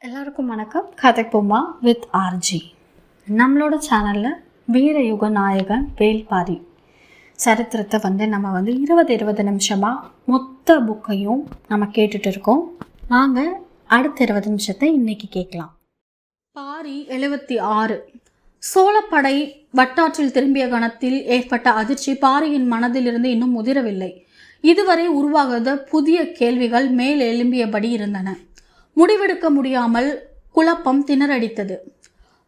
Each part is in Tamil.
எல்லாருக்கும் வணக்கம். கதைப்போமா வித் ஆர்ஜி. நம்மளோட சேனலில் வீரயுக நாயகன் வேல்பாரி சரித்திரத்தை நம்ம 20 நிமிஷமாக மொத்த புக்கையும் நம்ம கேட்டுட்டு இருக்கோம். வாங்க அடுத்த 20 நிமிஷத்தை இன்னைக்கு கேட்கலாம். பாரி 76. சோழப்படை வட்டாற்றில் திரும்பிய கணத்தில் ஏற்பட்ட அதிர்ச்சி பாரியின் மனதிலிருந்து இன்னும் முதிரவில்லை. இதுவரை உருவாகாத புதிய கேள்விகள் மேல் எழும்பியபடி இருந்தன. முடிவெடுக்க முடியாமல் குழப்பம் திணறடித்தது.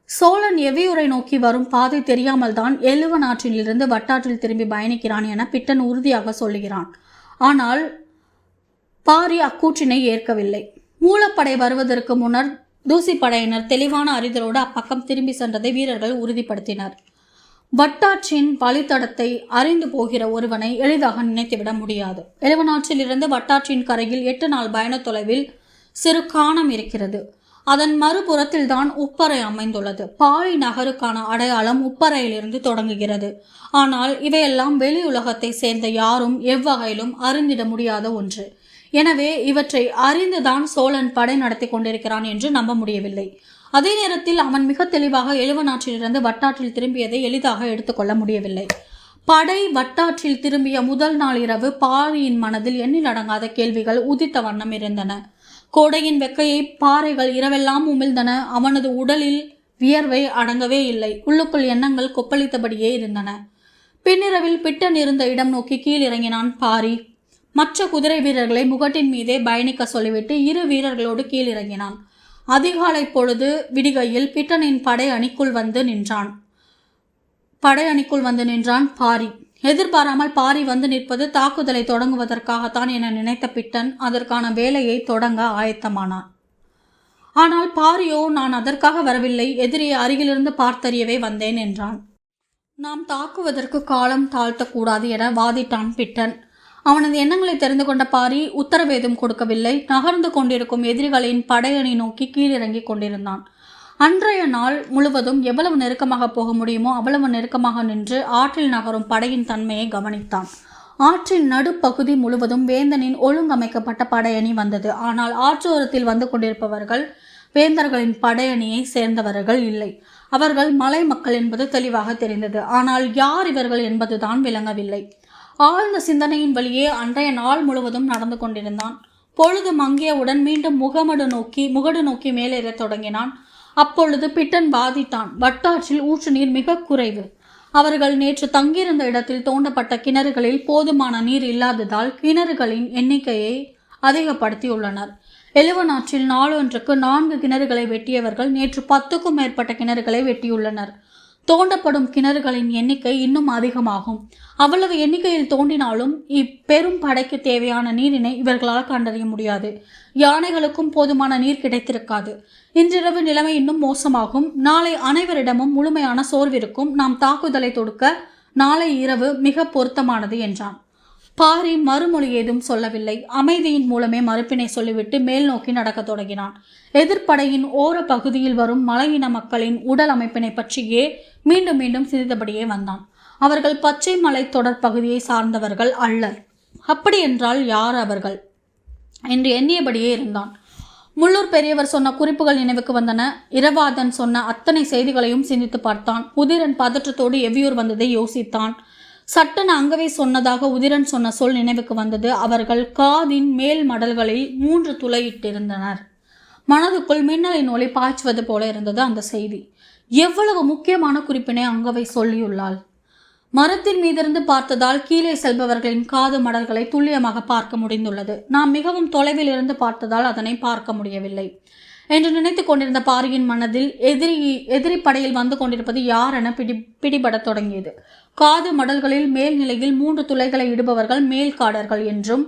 சோழன் எவ்வியூரை நோக்கி வரும் பாதை தெரியாமல் தான் எழுவனாற்றிலிருந்து வட்டாற்றில் திரும்பி பயணிக்கிறான் என பிட்டன் உறுதியாக சொல்லுகிறான். ஆனால் பாரி அக்கூற்றினை ஏற்கவில்லை. மூலப்படை வருவதற்கு முன்னர் தூசிப்படையினர் தெளிவான அறிதலோடு அப்பக்கம் திரும்பி சென்றதை வீரர்கள் உறுதிப்படுத்தினர். வட்டாற்றின் வழித்தடத்தை அறிந்து போகிற ஒருவனை எளிதாக நினைத்துவிட முடியாது. எழுவனாற்றிலிருந்து வட்டாற்றின் கரையில் 8 நாள் பயண தொலைவில் சிறு காணம் இருக்கிறது. அதன் மறுபுறத்தில் தான் உப்பரை அமைந்துள்ளது. பாரி நகருக்கான அடையாளம் உப்பரையிலிருந்து தொடங்குகிறது. ஆனால் இவையெல்லாம் வெளியுலகத்தை சேர்ந்த யாரும் எவ்வகையிலும் அறிந்திட முடியாத ஒன்று. எனவே இவற்றை அறிந்துதான் சோழன் படை நடத்தி கொண்டிருக்கிறான் என்று நம்ப முடியவில்லை. அதே நேரத்தில் அவன் மிக தெளிவாக எழுவனாற்றிலிருந்து வட்டாற்றில் திரும்பியதை எளிதாக எடுத்துக்கொள்ள முடியவில்லை. படை வட்டாற்றில் திரும்பிய முதல் நாள் இரவு பாரியின் மனதில் எண்ணில் அடங்காத கேள்விகள் உதித்த வண்ணம் இருந்தன. கோடையின் வெக்கையை பாறைகள் இரவெல்லாம் உமிழ்ந்தன. அவனது உடலில் வியர்வை அடங்கவே இல்லை. உள்ளுக்குள் எண்ணங்கள் கொப்பளித்தபடியே இருந்தன. பின்னிரவில் பிட்டன் இருந்த இடம் நோக்கி கீழ் இறங்கினான் பாரி. மற்ற குதிரை வீரர்களை முகட்டின் மீதே பயணிக்க சொல்லிவிட்டு 2 வீரர்களோடு கீழ் இறங்கினான். அதிகாலை பொழுது விடிகையில் பிட்டனின் படை அணிக்குள் வந்து நின்றான் பாரி. எதிர்பாராமல் பாரி வந்து நிற்பது தாக்குதலை தொடங்குவதற்காகத்தான் என நினைத்த பிட்டன் அதற்கான வேலையை தொடங்க ஆயத்தமானான். ஆனால் பாரியோ, நான் அதற்காக வரவில்லை, எதிரியை அருகிலிருந்து பார்த்தறியவே வந்தேன் என்றான். நாம் தாக்குவதற்கு காலம் தாழ்த்தக்கூடாது என வாதிட்டான் பிட்டன். அவனது எண்ணங்களை தெரிந்து கொண்ட பாரி உத்தரவேதும் கொடுக்கவில்லை. நகர்ந்து கொண்டிருக்கும் எதிரிகளின் படையணி நோக்கி கீழிறங்கி கொண்டிருந்தான். அன்றைய நாள் முழுவதும் எவ்வளவு நெருக்கமாக போக முடியுமோ அவ்வளவு நெருக்கமாக நின்று ஆற்றில் நகரும் படையின் தன்மையை கவனித்தான். ஆற்றின் நடுப்பகுதி முழுவதும் வேந்தனின் ஒழுங்கமைக்கப்பட்ட படையணி வந்தது. ஆனால் ஆற்றோரத்தில் வந்து கொண்டிருப்பவர்கள் வேந்தர்களின் படையணியை சேர்ந்தவர்கள் இல்லை. அவர்கள் மலை மக்கள் என்பது தெளிவாக தெரிந்தது. ஆனால் யார் இவர்கள் என்பதுதான் விளங்கவில்லை. ஆழ்ந்த சிந்தனையின் வழியே அன்றைய நாள் முழுவதும் நடந்து கொண்டிருந்தான். பொழுது மங்கியவுடன் மீண்டும் முகடு நோக்கி மேலேறத் தொடங்கினான். அப்பொழுது பிட்டன் வாதிட்டான். வட்டாற்றில் ஊற்று நீர் மிக குறைவு. அவர்கள் நேற்று தங்கியிருந்த இடத்தில் தோண்டப்பட்ட கிணறுகளில் போதுமான நீர் இல்லாததால் கிணறுகளின் எண்ணிக்கையை அதிகப்படுத்தியுள்ளனர். எழுவனாற்றில் நாளொன்றுக்கு 4 கிணறுகளை வெட்டியவர்கள் நேற்று 10க்கும் மேற்பட்ட கிணறுகளை வெட்டியுள்ளனர். தோண்டப்படும் கிணறுகளின் எண்ணிக்கை இன்னும் அதிகமாகும். அவ்வளவு எண்ணிக்கையில் தோண்டினாலும் இப்பெரும் படைக்கு தேவையான நீரினை இவர்களால் கண்டறிய முடியாது. யானைகளுக்கும் போதுமான நீர் கிடைத்திருக்காது. இன்றிரவு நிலைமை இன்னும் மோசமாகும். நாளை அனைவரிடமும் முழுமையான சோர்விருக்கும். நாம் தாக்குதலை தொடுக்க நாளை இரவு மிக பொருத்தமானது என்றான். பாரி மறுமொழி ஏதும் சொல்லவில்லை. அமைதியின் மூலமே மறுப்பினை சொல்லிவிட்டு மேல் நோக்கி நடக்க தொடங்கினான். எதிர்ப்படையின் ஓர பகுதியில் வரும் மலையின மக்களின் உடல் அமைப்பினை பற்றியே மீண்டும் மீண்டும் சிந்தித்தபடியே வந்தான். அவர்கள் பச்சை மலை தொடர் பகுதியை சார்ந்தவர்கள் அல்லர். அப்படி என்றால் யார் அவர்கள் என்று எண்ணியபடியே இருந்தான். முள்ளூர் பெரியவர் சொன்ன குறிப்புகள் நினைவுக்கு வந்தன. இரவாதன் சொன்ன அத்தனை செய்திகளையும் சிந்தித்து பார்த்தான். உதிரன் பதற்றத்தோடு எவ்வியூர் வந்ததை யோசித்தான். சட்டன அங்கவே சொன்னதாக உதிரன் சொன்ன சொல் நினைவுக்கு வந்தது. அவர்கள் காதின் மேல் மடல்களில் 3 துளையிட்டிருந்தனர். மனதுக்குள் மின்னலின் ஒளி பாய்ச்சுவது போல இருந்தது அந்த செய்தி. எவ்வளவு முக்கியமான குறிப்பினை அங்கவை சொல்லியுள்ளாள். மரத்தின் மீதிருந்து பார்த்ததால் கீழே செல்பவர்களின் காது மடல்களை துல்லியமாக பார்க்க முடிந்துள்ளது. நாம் மிகவும் தொலைவில் இருந்து பார்த்ததால் அதனை பார்க்க முடியவில்லை என்று நினைத்து கொண்டிருந்த பாரியின் மனதில் எதிரி படையில் வந்து கொண்டிருப்பது யார் என பிடிபடத் தொடங்கியது. காது மடல்களில் மேல்நிலையில் 3 துளைகளை இடுபவர்கள் மேல்காடர்கள் என்றும்,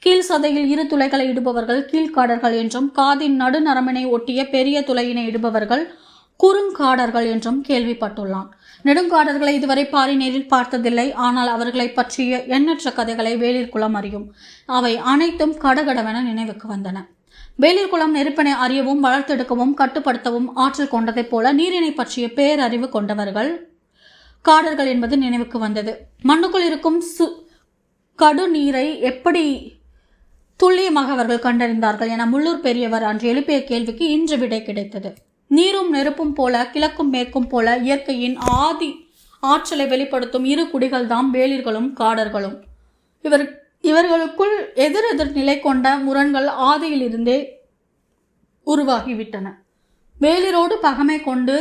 கீழ் சதையில் 2 துளைகளை இடுபவர்கள் கீழ்காடர்கள் என்றும், காதின் நடுநரம்பினை ஒட்டிய பெரிய துளையினை இடுபவர்கள் குறுங்காடர்கள் என்றும் கேள்விப்பட்டுள்ளான். நெடுங்காடர்களை இதுவரை பாரி நேரில் பார்த்ததில்லை. ஆனால் அவர்களை பற்றிய எண்ணற்ற கதைகளை வேளிர்குலம் அறியும். அவை அனைத்தும் கடகடவென நினைவுக்கு வந்தன. வேளிர்குலம் நெருப்பினை அறியவும் வளர்த்தெடுக்கவும் கட்டுப்படுத்தவும் ஆற்றல் கொண்டதைப் போல நீரினை பற்றிய பேரறிவு கொண்டவர்கள் காடர்கள் என்பது நினைவுக்கு வந்தது. மண்ணுக்குள் இருக்கும் கடு நீரை எப்படி துல்லியமாக அவர்கள் கண்டறிந்தார்கள் என முள்ளூர் பெரியவர் அன்று எழுப்பிய கேள்விக்கு இன்று விடை கிடைத்தது. நீரும் நெருப்பும் போல, கிழக்கும் மேற்கும் போல இயற்கையின் ஆதி ஆற்றலை வெளிப்படுத்தும் இரு குடிகள்தாம் வேளிர்களும் காடர்களும். இவர்களுக்குள் எதிரெதிர் நிலை கொண்ட முரண்கள் ஆதியிலிருந்தே உருவாகிவிட்டன. வேளிரோடு பகமை கொண்டு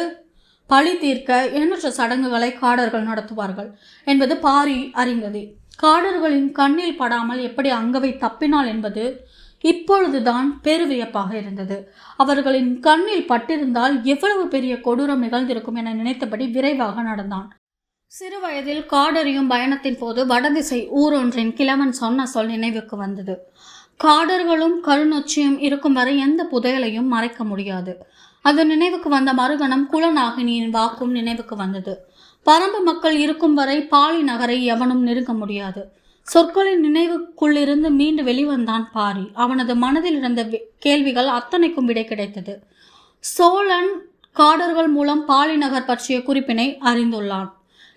பழி தீர்க்க எண்ணற்ற சடங்குகளை காடர்கள் நடத்துவார்கள் என்பது பாரி அறிந்ததே. காடர்களின் கண்ணில் படாமல் எப்படி அங்கவை தப்பினாள் என்பது இப்பொழுதுதான் பெருவியப்பாக இருந்தது. அவர்களின் கண்ணில் பட்டிருந்தால் எவ்வளவு பெரிய கொடூரம் நிகழ்ந்திருக்கும் என நினைத்தபடி விரைவாக நடந்தான். சிறு வயதில் காடறியும் பயணத்தின் போது வடதிசை ஊரொன்றின் கிழவன் சொன்ன சொல் நினைவுக்கு வந்தது. காடர்களும் கருநொச்சியும் இருக்கும் வரை எந்த புதையலையும் மறைக்க முடியாது. அது நினைவுக்கு வந்த மறுகணம் குலநாகினியின் வாக்கும் நினைவுக்கு வந்தது. பரம்பு மக்கள் இருக்கும் வரை பாலி நகரை எவனும் நெருங்க முடியாது. சொற்களின் நினைவுக்குள்ளிருந்து மீண்டு வெளிவந்தான் பாரி. அவனது மனதில் இருந்த கேள்விகள் அத்தனைக்கும் விடை கிடைத்தது. சோழன் காடர்கள் மூலம் பாலி நகர் பற்றிய குறிப்பினை அறிந்துள்ளான்.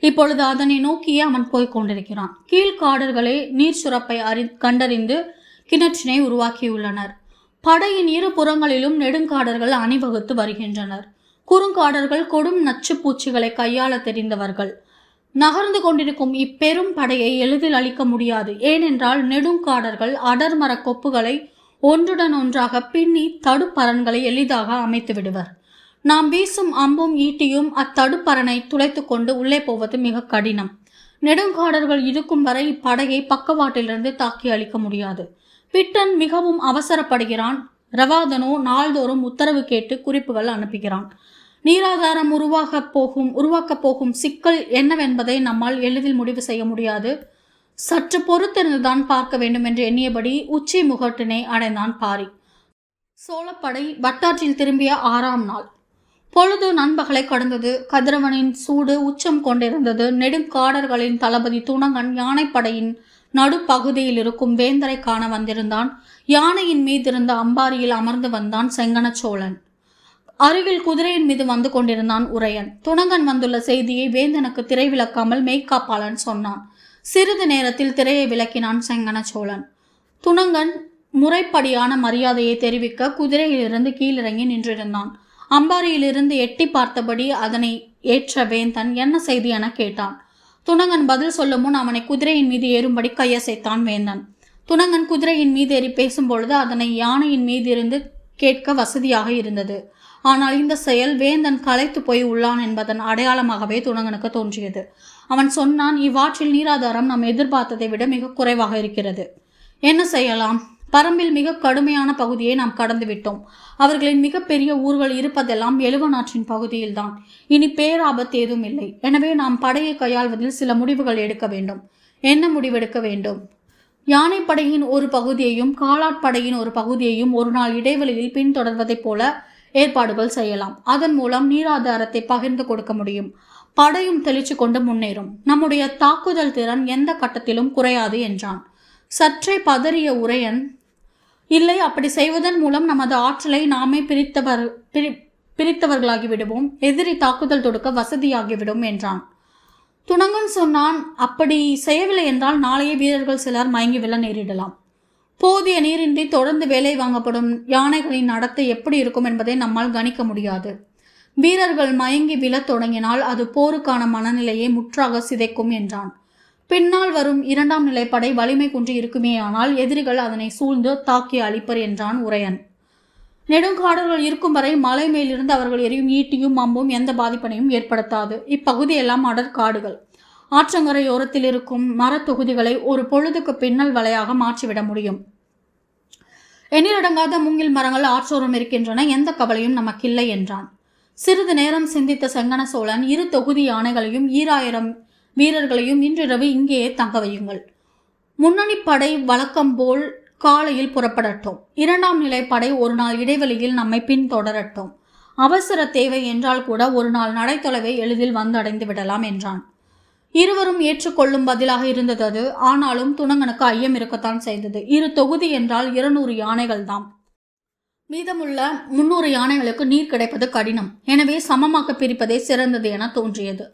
இப்பொழுது அதனை நோக்கியே அவன் போய்க் கொண்டிருக்கிறான். கீழ்காடர்களே நீர் சுரப்பை கண்டறிந்து கிணற்றினை உருவாக்கியுள்ளனர். படையின் இரு புறங்களிலும் நெடுங்காடர்கள் அணிவகுத்து வருகின்றனர். குறுங்காடர்கள் கொடும் நச்சு பூச்சிகளை கையாள தெரிந்தவர்கள். நகர்ந்து கொண்டிருக்கும் இப்பெரும் படையை எளிதில் அழிக்க முடியாது. ஏனென்றால் நெடுங்காடர்கள் அடர்மர கொப்புகளை ஒன்றுடன் ஒன்றாக பின்னி தடுப்பரன்களை எளிதாக அமைத்து விடுவர். நாம் வீசும் அம்பும் ஈட்டியும் அத்தடுப்பரனை துளைத்து கொண்டு உள்ளே போவது மிக கடினம். நெடுங்காடர்கள் இருக்கும் வரை இப்படையை பக்கவாட்டிலிருந்து தாக்கி அழிக்க முடியாது. பிட்டன் மிகவும் அவசரப்படுகிறான். ரவாதனோ நாள்தோறும் உத்தரவு கேட்டு குறிப்புகள் அனுப்புகிறான். நீராதாரம் உருவாக்கப் போகும் சிக்கல் என்னவென்பதை நம்மால் எளிதில் முடிவு செய்ய முடியாது. சற்று பொறுத்திருந்துதான் பார்க்க வேண்டும் என்று எண்ணியபடி உச்சி முகட்டினை அடைந்தான் பாரி. சோழப்படை வட்டாற்றில் திரும்பிய 6ஆம் நாள் பொழுது நண்பகலை கடந்தது. கதிரவனின் சூடு உச்சம் கொண்டிருந்தது. நெடுங்காடர்களின் தளபதி துணங்கன் யானைப்படையின் நடுப்பகுதியில் இருக்கும் வேந்தரை காண வந்திருந்தான். யானையின் மீதிருந்த அம்பாரியில் அமர்ந்து வந்தான் செங்கன சோழன். அருகில் குதிரையின் மீது வந்து கொண்டிருந்தான் உரையன். துணங்கன் வந்துள்ள செய்தியை வேந்தனுக்கு திரை விளக்காமல் மெய்காப்பாளன் சொன்னான். சிறிது நேரத்தில் திரையை விளக்கினான் செங்கன சோழன். துணங்கன் முறைப்படியான மரியாதையை தெரிவிக்க குதிரையிலிருந்து கீழிறங்கி நின்றிருந்தான். அம்பாரியிலிருந்து எட்டி பார்த்தபடி அதனை ஏற்ற வேந்தன் என்ன செய்தி என கேட்டான். துணங்கன் பதில் சொல்லும் முன் அவனை குதிரையின் மீது ஏறும்படி கையசைத்தான் வேந்தன். துணங்கன் குதிரையின் மீது ஏறி பேசும்பொழுது அதனை யானையின் மீது இருந்து கேட்க வசதியாக இருந்தது. ஆனால் இந்த செயல் வேந்தன் களைத்து போய் உள்ளான் என்பதன் அடையாளமாகவே துணங்கனுக்கு தோன்றியது. அவன் சொன்னான், இவ்வாற்றில் நீராதாரம் நாம் எதிர்பார்த்ததை விட மிக குறைவாக இருக்கிறது. என்ன செய்யலாம்? பரம்பில் மிக கடுமையான பகுதியை நாம் கடந்து விட்டோம். அவர்களின் மிகப்பெரிய ஊர்கள் இருப்பதெல்லாம் எழுவனாற்றின் பகுதியில்தான். இனி பேராபத்து ஏதும் இல்லை. எனவே நாம் படையை கையாள்வதில் சில முடிவுகள் எடுக்க வேண்டும். என்ன முடிவெடுக்க வேண்டும்? யானைப்படையின் ஒரு பகுதியையும் காலாட்படையின் ஒரு பகுதியையும் ஒரு நாள் இடைவெளியில் பின்தொடர்வதைப் போல ஏற்பாடுகள் செய்யலாம். அதன் மூலம் நீராதாரத்தை பகிர்ந்து கொடுக்க முடியும். படையும் தெளிச்சு கொண்டு முன்னேறும். நம்முடைய தாக்குதல் திறன் எந்த கட்டத்திலும் குறையாது என்றான். சற்றே பதறிய உரையன், இல்லை, அப்படி செய்வதன் மூலம் நமது ஆற்றலை நாமே பிரித்தவர்களாகி விடுவோம். எதிரி தாக்குதல் தொடுக்க வசதியாகிவிடும் என்றான். துணங்கன் சொன்னான், அப்படி செய்யவில்லை என்றால் நாளையே வீரர்கள் சிலர் மயங்கி விழ நேரிடலாம். போதிய நீரின்றி தொடர்ந்து வேலை வாங்கப்படும் யானைகளின் நடத்தை எப்படி இருக்கும் என்பதை நம்மால் கணிக்க முடியாது. வீரர்கள் மயங்கி விழத் தொடங்கினால் அது போருக்கான மனநிலையை முற்றாக சிதைக்கும் என்றான். பின்னால் வரும் 2ஆம் நிலைப்படை வலிமை குன்றி இருக்குமேயானால் எதிரிகள் அதனை சூழ்ந்து தாக்கி அழிப்பர் என்றான் உரையன். நெடுங்காடர்கள் இருக்கும் வரை மலை மேலிருந்து அவர்கள் எரியும் ஈட்டியும் அம்பும் எந்த பாதிப்பனையும் ஏற்படுத்தாது. இப்பகுதியெல்லாம் அடற்காடுகள். ஆற்றங்கரையோரத்தில் இருக்கும் மரத்தொகுதிகளை ஒரு பொழுதுக்கு பின்னல் வலையாக மாற்றிவிட முடியும். எண்ணிலடங்காத மூங்கில் மரங்கள் ஆற்றோரம் இருக்கின்றன. எந்த கவலையும் நமக்கில்லை என்றான். சிறிது நேரம் சிந்தித்த செங்கன சோழன், 2 தொகுதி யானைகளையும் 2000 வீரர்களையும் இன்றிரவு இங்கேயே தங்க வையுங்கள். முன்னணி படை வழக்கம் போல் காலையில் புறப்படட்டும். 2ஆம் நிலைப்படை ஒரு நாள் இடைவெளியில் நம்மை பின்தொடரட்டும். அவசர தேவை என்றால் கூட ஒரு நாள் நடைத்தொலைவை எளிதில் வந்தடைந்து விடலாம் என்றான். இருவரும் ஏற்றுக்கொள்ளும் பதிலாக இருந்தது அது. ஆனாலும் துணங்கனுக்கு ஐயம் இருக்கத்தான் செய்தது. 2 தொகுதி என்றால் 200 யானைகள் தாம். மீதமுள்ள 300 யானைகளுக்கு நீர் கிடைப்பது கடினம். எனவே சமமாக பிரிப்பதே சிறந்தது என தோன்றியது.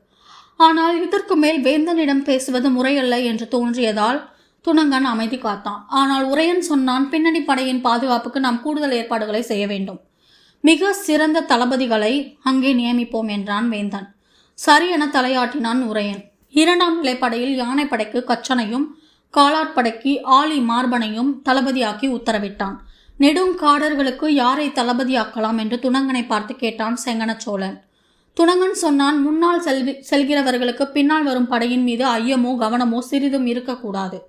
ஆனால் இதற்கு மேல் வேந்தனிடம் பேசுவது முறையல்ல என்று தோன்றியதால் துணங்கன் அமைதி காத்தான். ஆனால் உரையன் சொன்னான், பின்னணி படையின் பாதுகாப்புக்கு நாம் கூடுதல் ஏற்பாடுகளை செய்ய வேண்டும். மிக சிறந்த தளபதிகளை அங்கே நியமிப்போம் என்றான் வேந்தன். சரி என தலையாட்டினான் உரையன். 2ஆம் நிலைப்படையில் யானைப்படைக்கு கச்சனையும் காலாட்படைக்கு ஆலி மார்பனையும் தளபதியாக்கி உத்தரவிட்டான். நெடுங்காடர்களுக்கு யாரை தளபதியாக்கலாம் என்று துணங்கனை பார்த்து கேட்டான் செங்கனச்சோழன். துணங்கன் சொன்னான், முன்னால் செல்கிறவர்களுக்கு பின்னால் வரும் படையின் மீது ஐயமோ கவனமோ சிறிதும் இருக்கக்கூடாது.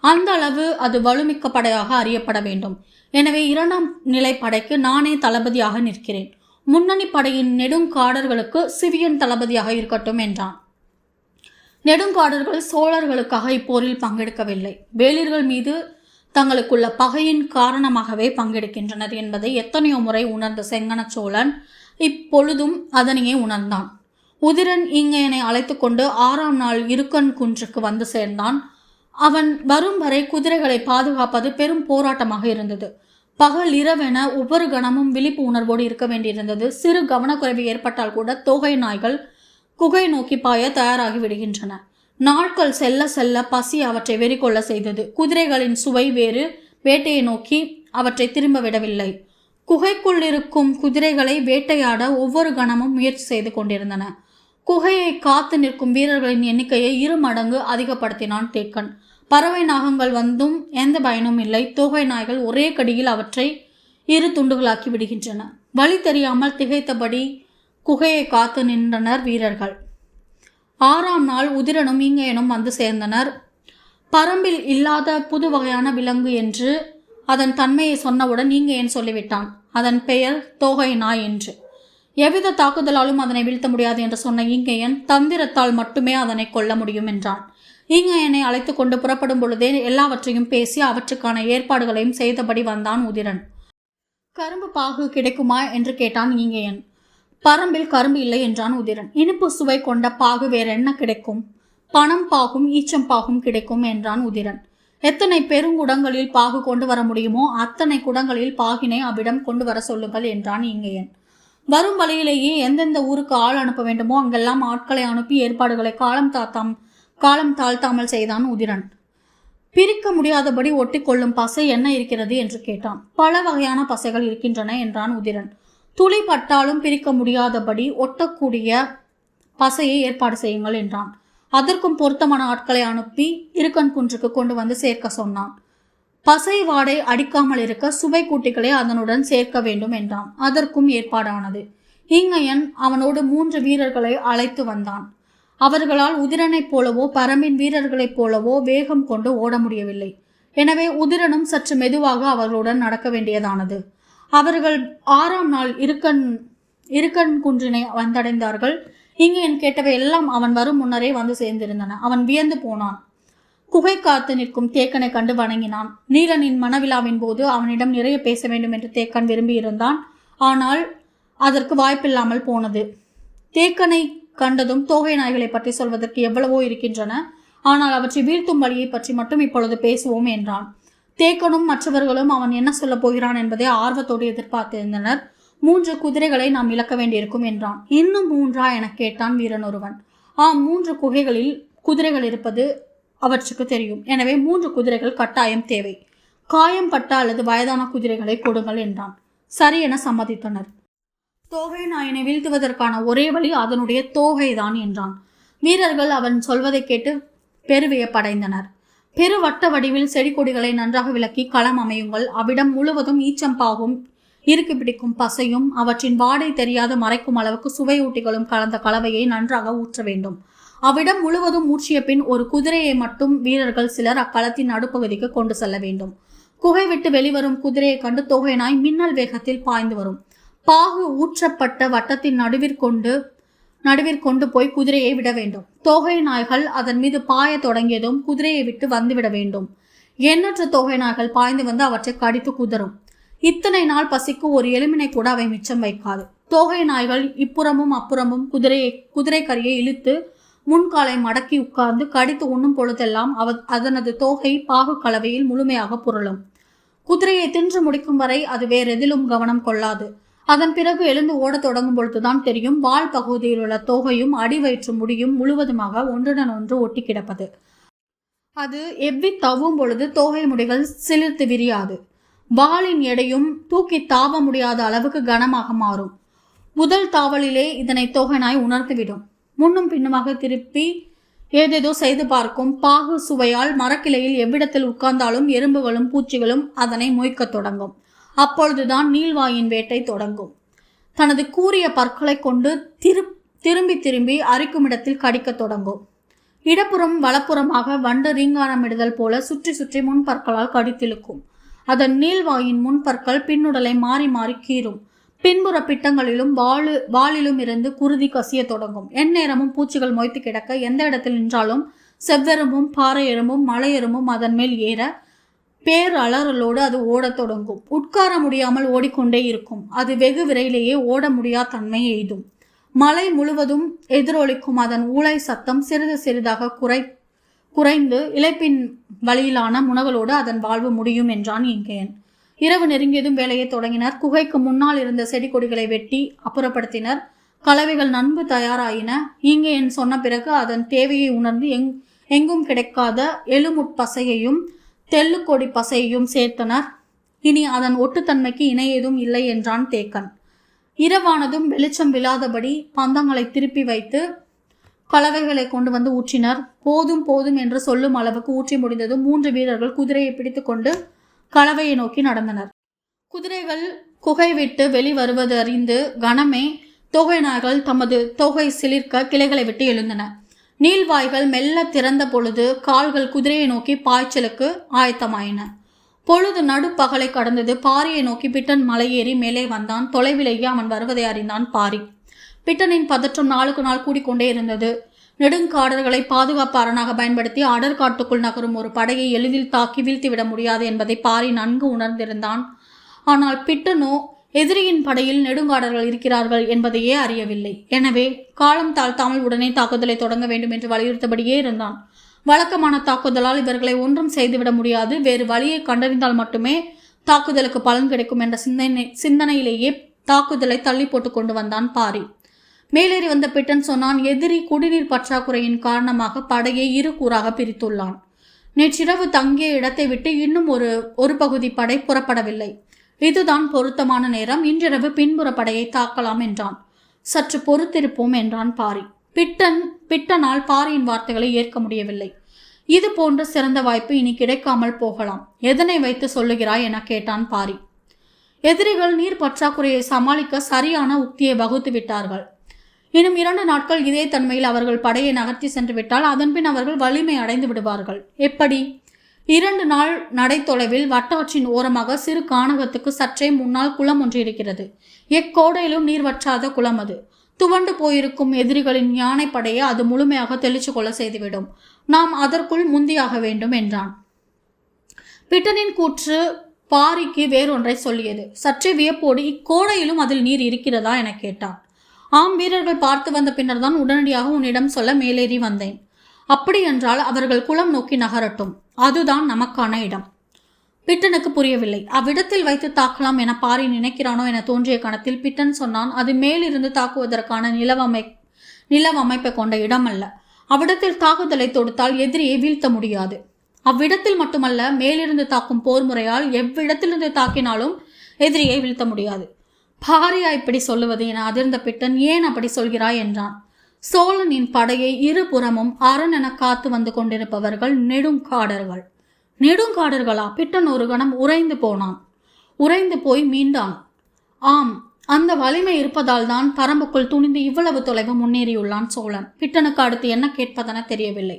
அந்த அளவு அது வலுமிக்க படையாக அறியப்பட வேண்டும். எனவே 2ஆம் நிலை படைக்கு நானே தளபதியாக நிற்கிறேன். முன்னணி படையின் நெடுங்காடர்களுக்கு சிவியன் தளபதியாக இருக்கட்டும் என்றான். நெடுங்காடர்கள் சோழர்களுக்காக இப்போரில் பங்கெடுக்கவில்லை. வேளிர்கள் மீது தங்களுக்குள்ள பகையின் காரணமாகவே பங்கெடுக்கின்றனர் என்பதை எத்தனையோ முறை உணர்ந்த செங்கனச்சோழன் இப்பொழுதும் அதனையே உணர்ந்தான். உதிரன் இங்கையனை அழைத்து கொண்டு 6ஆம் நாள் இருக்கன் குன்றுக்கு வந்து சேர்ந்தான். அவன் வரும் வரை குதிரைகளை பாதுகாப்பது பெரும் போராட்டமாக இருந்தது. பகல் இரவென ஒவ்வொரு கணமும் விழிப்பு உணர்வோடு இருக்க வேண்டியிருந்தது. சிறு கவனக்குறைவு ஏற்பட்டால் கூட தோகை நாய்கள் குகை நோக்கி பாய தயாராகி விடுகின்றன. நாட்கள் செல்ல செல்ல பசி அவற்றை வெறிகொள்ள செய்தது. குதிரைகளின் சுவை வேறு வேட்டையை நோக்கி அவற்றை திரும்ப விடவில்லை. குகைக்குள் இருக்கும் குதிரைகளை வேட்டையாட ஒவ்வொரு கணமும் முயற்சி செய்து கொண்டிருந்தன. குகையை காத்து நிற்கும் வீரர்களின் எண்ணிக்கையை 2 மடங்கு அதிகப்படுத்தினான் தேக்கன். பறவை நாகங்கள் வந்தும் எந்த பயனும் இல்லை. தோகை நாய்கள் ஒரே கடியில் அவற்றை 2 துண்டுகளாக்கி விடுகின்றன. வழி தெரியாமல் திகைத்தபடி குகையை காத்து நின்றனர் வீரர்கள். 6ஆம் நாள் உதிரனும் இங்கையனும் வந்து சேர்ந்தனர். பரம்பில் இல்லாத புது வகையான விலங்கு என்று அதன் தன்மையை சொன்னவுடன் இங்கையன் சொல்லிவிட்டான். அதன் பெயர் தோகை நாய் என்று. எவ்வித தாக்குதலாலும் அதனை வீழ்த்த முடியாது என்று சொன்ன இங்கையன் தந்திரத்தால் மட்டுமே அதனை கொல்ல முடியும் என்றான். இங்கையனை அழைத்து கொண்டு புறப்படும் பொழுதே எல்லாவற்றையும் பேசி அவற்றுக்கான ஏற்பாடுகளையும் செய்தபடி வந்தான் உதிரன். கரும்பு பாகு கிடைக்குமா என்று கேட்டான் இங்கையன். பரம்பில் கரும்பு இல்லை என்றான் உதிரன். இனிப்பு சுவை கொண்ட பாகு வேற என்ன கிடைக்கும்? பனம் பாகும் ஈச்சம் பாகும் கிடைக்கும் என்றான் உதிரன். எத்தனை பெருங்குடங்களில் பாகு கொண்டு வர முடியுமோ அத்தனை குடங்களில் பாகினை அவ்விடம் கொண்டு வர சொல்லுங்கள் என்றான் இங்கையன். வரும் வழியிலேயே எந்தெந்த ஊருக்கு ஆள் அனுப்ப வேண்டுமோ அங்கெல்லாம் ஆட்களை அனுப்பி ஏற்பாடுகளை காலம் தாழ்த்தாமல் செய்தான் உதிரன். பிரிக்க முடியாதபடி ஒட்டி கொள்ளும் பசை என்ன இருக்கிறது என்று கேட்டான். பல வகையான பசைகள் இருக்கின்றன என்றான் உதிரன். துளி பட்டாலும் பிரிக்க முடியாதபடி ஒட்டக்கூடிய பசையை ஏற்பாடு செய்யுங்கள் என்றான். அதற்கும் பொருத்தமான ஆட்களை அனுப்பி இருக்கன் குன்றுக்கு கொண்டு வந்து சேர்க்க சொன்னான். பசை வாடை அடிக்காமல் இருக்க சுவை கூட்டிகளை அதனுடன் சேர்க்க வேண்டும் என்றான். அதற்கும் ஏற்பாடானது. இங்கையன் அவனோடு 3 வீரர்களை அழைத்து வந்தான். அவர்களால் உதிரனைப் போலவோ பரம்பின் வீரர்களைப் போலவோ வேகம் கொண்டு ஓட முடியவில்லை. எனவே உதிரனும் சற்று மெதுவாக அவர்களுடன் நடக்க வேண்டியதானது. அவர்கள் 6ஆம் நாள் இருக்கன் குன்றினை வந்தடைந்தார்கள். இங்கையன் கேட்டவை எல்லாம் அவன் வரும் முன்னரே வந்து சேர்ந்திருந்தன. அவன் வியந்து போனான். குகை காத்து நிற்கும் தேக்கனை கண்டு வணங்கினான். நீலனின் மனவிழாவின் போது அவனிடம் நிறைய பேச வேண்டும் என்று தேக்கன் விரும்பியிருந்தான். ஆனால் அதற்கு வாய்ப்பில்லாமல் போனது. தேக்கனை கண்டதும் தோகை நாய்களை பற்றி சொல்வதற்கு எவ்வளவோ இருக்கின்றன. ஆனால் அவற்றை வீழ்த்தும் வழியை பற்றி மட்டும் இப்பொழுது பேசுவோம் என்றான். தேக்கனும் மற்றவர்களும் அவன் என்ன சொல்லப் போகிறான் என்பதை ஆர்வத்தோடு எதிர்பார்த்திருந்தனர். 3 குதிரைகளை நாம் இழக்க வேண்டியிருக்கும் என்றான். இன்னும் 3ஆ என கேட்டான் வீரன் ஒருவன். 3 குகைகளில் குதிரைகள் இருப்பது அவற்றுக்கு தெரியும். எனவே 3 குதிரைகள் கட்டாயம் தேவை. காயம் பட்ட அல்லது வயதான குதிரைகளை கொடுங்கள் என்றான். சரி என சம்மதித்தனர். தோகை நாயினை வீழ்த்துவதற்கான ஒரே வழி அதனுடைய தோகைதான் என்றான். வீரர்கள் அவன் சொல்வதை கேட்டு பெருவியப்படைந்தனர். பெருவட்ட வடிவில் செடி கொடிகளை நன்றாக விளக்கி களம் அமையுங்கள். அவ்விடம் முழுவதும் ஈச்சம்பாகும் இறுக்கி பிடிக்கும் பசையும் அவற்றின் வாடை தெரியாத மறைக்கும் அளவுக்கு சுவையூட்டிகளும் கலந்த கலவையை நன்றாக ஊற்ற வேண்டும். அவ்விடம் முழுவதும் ஊற்றிய பின் ஒரு குதிரையை மட்டும் வீரர்கள் சிலர் அக்களத்தின் நடுப்பகுதிக்கு கொண்டு செல்ல வேண்டும். குகை விட்டு வெளிவரும் குதிரையை கண்டு தோகை நாய் மின்னல் வேகத்தில் பாய்ந்து வரும். பாகு ஊற்றப்பட்ட வட்டத்தின் நடுவிற்கொண்டு போய் குதிரையை விட வேண்டும். தோகை நாய்கள் அதன் மீது பாய தொடங்கியதும் குதிரையை விட்டு வந்துவிட வேண்டும். எண்ணற்ற தோகை நாய்கள் பாய்ந்து வந்து அவற்றை கடித்து குதறும். இத்தனை நாள் பசிக்கு ஒரு எலுமினை கூட அவை மிச்சம் வைக்காது. தோகை நாய்கள் இப்புறமும் அப்புறமும் குதிரை கரியை இழுத்து முன்காலை மடக்கி உட்கார்ந்து கடித்து உண்ணும் பொழுதெல்லாம் அதனது தோகை பாகு கலவையில் முழுமையாக புரளும். குதிரையை தின்று முடிக்கும் வரை அது வேறெதிலும் கவனம் கொள்ளாது. அதன் பிறகு எழுந்து ஓடத் தொடங்கும் பொழுதுதான் தெரியும் வால் பகுதியில் உள்ள தோகையும் அடி வயிற்று முடியும் முழுவதுமாக ஒன்றுடன் ஒன்று ஒட்டி கிடப்பது. அது எவ்வி தவ்வும் பொழுது தோகை முடிகள் சிலிர்த்து விரியாது. வாளின் எடையும் தூக்கி தாவ முடியாத அளவுக்கு கனமாக மாறும். முதல் தாவலிலே இதனை தோகைநாய் உணர்ந்துவிடும். முன்னும் பின்னுமாக திருப்பி ஏதேதோ செய்து பார்க்கும். பாகு சுவையால் மரக்கிளையில் எவ்விடத்தில் உட்கார்ந்தாலும் எறும்புகளும் பூச்சிகளும் அதனை மொய்க்கத் தொடங்கும். அப்பொழுதுதான் நீள்வாயின் வேட்டை தொடங்கும். தனது கூரிய பற்களை கொண்டு திரும்பி திரும்பி அரிக்குமிடத்தில் கடிக்கத் தொடங்கும். இடப்புறம் வலப்புறமாக வண்டு ரீங்காரமிடுதல் போல சுற்றி சுற்றி முன்பற்களால் கடித்திழுக்கும். அதன் நீள்வாயின் முன்பற்கள் பின்னுடலை மாறி மாறி கீறும். பின்புற பிட்டங்களிலும் வாளிலும் இருந்து குருதி கசிய தொடங்கும். எந்நேரமும் பூச்சிகள் மொய்த்து கிடக்க எந்த இடத்தில் நின்றாலும் செவ்வெரும்பும் பாறை எறும்பும் மலை எறும்பும் அதன் மேல் ஏற பேர் அலறலோடு அது ஓடத் தொடங்கும். உட்கார முடியாமல் ஓடிக்கொண்டே இருக்கும். அது வெகு விரையிலேயே ஓட முடியா தன்மை எய்தும். மலை முழுவதும் எதிரொலிக்கும் அதன் ஊளை சத்தம் சிறிது சிறிதாக குறைந்து இளைப்பின் வழியிலான முனகளோடு அதன் வாழ்வு முடியும் என்றான் இங்கேயன். இரவு நெருங்கியதும் வேலையை தொடங்கினர். குகைக்கு முன்னால் இருந்த செடி கொடிகளை வெட்டி அப்புறப்படுத்தினர். கலவைகள் நன்கு தயாராயின. இங்கேயன் சொன்ன பிறகு அதன் தேவையை உணர்ந்து எங்கும் கிடைக்காத எலுமுட்பசையையும் தெல்லுக்கொடி பசையையும் சேர்த்தனர். இனி அதன் ஒட்டுத்தன்மைக்கு இணை ஏதும் இல்லை என்றான் தேக்கன். இரவானதும் வெளிச்சம் விழாதபடி பந்தங்களை திருப்பி வைத்து கலவைகளை கொண்டு வந்து ஊற்றினர். போதும் போதும் என்று சொல்லும் அளவுக்கு ஊற்றி முடிந்ததும் 3 வீரர்கள் குதிரையை பிடித்து கொண்டு கலவையை நோக்கி நடந்தனர். குதிரைகள் குகை விட்டு வெளிவருவது அறிந்து கணமே தோகை நாய்கள் தமது தோகை சிலிர்க்க கிளைகளை விட்டு எழுந்தன. நீள்வாய்கள் மெல்ல திறந்த பொழுது கால்கள் குதிரையை நோக்கி பாய்ச்சலுக்கு ஆயத்தமாயின. பொழுது நடுப்பகலை கடந்தது. பாரியை நோக்கி பிட்டன் மலையேறி மேலே வந்தான். தொலைவிலேயே அவன் வருவதை அறிந்தான் பாரி. பிட்டனின் பதற்றம் நாளுக்கு நாள் கூடிக்கொண்டே இருந்தது. நெடுங்காடர்களை பாதுகாப்பு அரணாக பயன்படுத்தி அடர்காட்டுக்குள் நகரும் ஒரு படையை எளிதில் தாக்கி வீழ்த்திவிட முடியாது என்பதை பாரி நன்கு உணர்ந்திருந்தான். ஆனால் பிட்டனோ எதிரியின் படையில் நெடுங்காடர்கள் இருக்கிறார்கள் என்பதையே அறியவில்லை. எனவே காலம் தாழ்த்தாமல் உடனே தாக்குதலை தொடங்க வேண்டும் என்று வலியுறுத்தபடியே இருந்தான். வழக்கமான தாக்குதலால் இவர்களை ஒன்றும் செய்துவிட முடியாது. வேறு வழியை கண்டறிந்தால் மட்டுமே தாக்குதலுக்கு பலன் கிடைக்கும் என்ற சிந்தனையிலேயே தாக்குதலை தள்ளி போட்டு கொண்டு வந்தான் பாரி. மேலேறி வந்த பிட்டன் சொன்னான், எதிரி குடிநீர் பற்றாக்குறையின் காரணமாக படையை 2 கூறாக பிரித்துள்ளான். நேற்றிரவு தங்கிய இடத்தை விட்டு இன்னும் ஒரு பகுதி படை புறப்படவில்லை. இதுதான் பொருத்தமான நேரம். இன்றிரவு பின்புற படையை தாக்கலாம் என்றான். சற்று பொறுத்திருப்போம் என்றான் பாரி. பிட்டனால் பாரியின் வார்த்தைகளை ஏற்க முடியவில்லை. இது போன்ற சிறந்த வாய்ப்பு இனி கிடைக்காமல் போகலாம். எதனை வைத்து சொல்லுகிறாய் என கேட்டான் பாரி. எதிரிகள் நீர் பற்றாக்குறையை சமாளிக்க சரியான உக்தியை வகுத்து விட்டார்கள். இன்னும் 2 நாட்கள் இதே தன்மையில் அவர்கள் படையை நகர்த்தி சென்று விட்டால் அதன்பின் அவர்கள் வலிமை அடைந்து விடுவார்கள். எப்படி? 2 நாள் நடை தொலைவில் வட்டாற்றின் ஓரமாக சிறு கானகத்துக்கு சற்றே முன்னால் குளம் ஒன்று இருக்கிறது. எக்கோடையிலும் நீர் வற்றாத குளம் அது. துவண்டு போயிருக்கும் எதிரிகளின் யானை படையை அது முழுமையாக தெளிச்சு கொள்ள செய்துவிடும். நாம் அதற்குள் முந்தியாக வேண்டும் என்றான். பிட்டனின் கூற்று பாரிக்கு வேறொன்றை சொல்லியது. சற்றே வியப்போடு, இக்கோடையிலும் அதில் நீர் இருக்கிறதா என கேட்டான். ஆம், வீரர்கள் பார்த்து வந்த பின்னர் தான் உடனடியாக உன்னிடம் சொல்ல மேலேறி வந்தேன். அப்படியென்றால் அவர்கள் குளம் நோக்கி நகரட்டும். அதுதான் நமக்கான இடம். பிட்டனுக்கு புரியவில்லை. அவ்விடத்தில் வைத்து தாக்கலாம் என பாரி நினைக்கிறானோ என தோன்றிய கணத்தில் பிட்டன் சொன்னான், அது மேலிருந்து தாக்குவதற்கான நிலவமைப்பை கொண்ட இடம் அல்ல. அவ்விடத்தில் தாக்குதலை தொடுத்தால் எதிரியை வீழ்த்த முடியாது. அவ்விடத்தில் மட்டுமல்ல, மேலிருந்து தாக்கும் போர் முறையால் எவ்விடத்திலிருந்து தாக்கினாலும் எதிரியை வீழ்த்த முடியாது. பாரியா இப்படி சொல்லுவது என அதிர்ந்த பிட்டன், ஏன் அப்படி சொல்கிறாய் என்றான். சோழனின் படையை 2 புறமும் அரண் என காத்து வந்து கொண்டிருப்பவர்கள் நெடுங்காடர்கள். நெடுங்காடர்களா? பிட்டன் ஒரு கணம் உறைந்து போனான். உறைந்து போய் மீண்டான். ஆம், அந்த வலிமை இருப்பதால் தான் பரம்புக்குள் துணிந்து இவ்வளவு தொலைவு முன்னேறியுள்ளான் சோழன். பிட்டனுக்கு அடுத்து என்ன கேட்பதென தெரியவில்லை.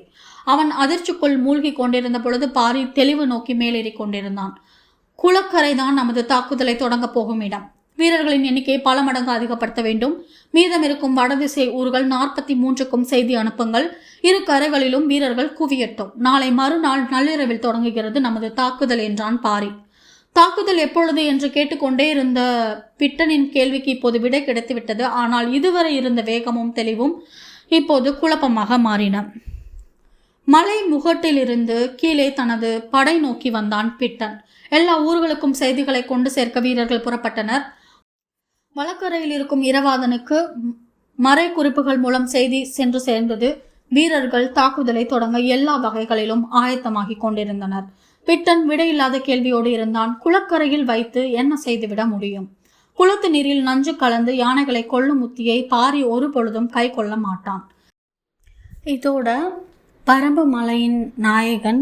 அவன் அதிர்ச்சிக்குள் மூழ்கி கொண்டிருந்த பொழுது பாரி தெளிவு நோக்கி மேலேறி கொண்டிருந்தான். குளக்கரைதான் நமது தாக்குதலை தொடங்க போகும் இடம். வீரர்களின் எண்ணிக்கையை பல மடங்கு அதிகப்படுத்த வேண்டும். மீதம் இருக்கும் வடதிசை ஊர்கள் 43க்கும் செய்தி அனுப்புங்கள். 2 கரைகளிலும் வீரர்கள் குவியட்டும். நாளை மறுநாள் நள்ளிரவில் தொடங்குகிறது நமது தாக்குதல் என்றான் பாரி. தாக்குதல் எப்பொழுது என்று கேட்டுக்கொண்டே இருந்த பிட்டனின் கேள்விக்கு இப்போது விடை கிடைத்துவிட்டது. ஆனால் இதுவரை இருந்த வேகமும் தெளிவும் இப்போது குழப்பமாக மாறின. மலை முகட்டிலிருந்து கீழே தனது படை நோக்கி வந்தான் பிட்டன். எல்லா ஊர்களுக்கும் செய்திகளை கொண்டு சேர்க்க வீரர்கள் புறப்பட்டனர். வழக்கரையில் இருக்கும் இரவாதனுக்கு மறை குறிப்புகள் மூலம் செய்தி சென்று சேர்ந்தது. வீரர்கள் தாக்குதலை தொடங்க எல்லா வகைகளிலும் ஆயத்தமாகி கொண்டிருந்தனர். பிட்டன் விடையில்லாத கேள்வியோடு இருந்தான். குளக்கரையில் வைத்து என்ன செய்துவிட முடியும்? குளத்து நீரில் நஞ்சு கலந்து யானைகளை கொல்லும் உத்தியை பாரி ஒரு பொழுதும் கை கொள்ள மாட்டான். இதோட பரம்பு மலையின் நாயகன்,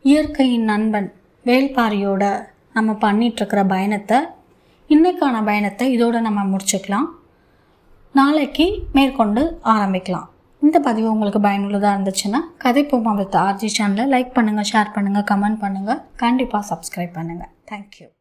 இயற்கையின் நண்பன் வேள்பாரியோட நம்ம பண்ணிகிட்ருக்கிற பயணத்தை, இன்னைக்கான பயணத்தை இதோட நம்ம முடிச்சுக்கலாம். நாளைக்கு மேற்கொண்டு ஆரம்பிக்கலாம். இந்த பதிவு உங்களுக்கு பயனுள்ளதாக இருந்துச்சுன்னா கதைப்போமா வித் ஆர்ஜி சேனலை லைக் பண்ணுங்கள், ஷேர் பண்ணுங்கள், கமெண்ட் பண்ணுங்கள், கண்டிப்பாக சப்ஸ்கிரைப் பண்ணுங்கள். தேங்க்யூ.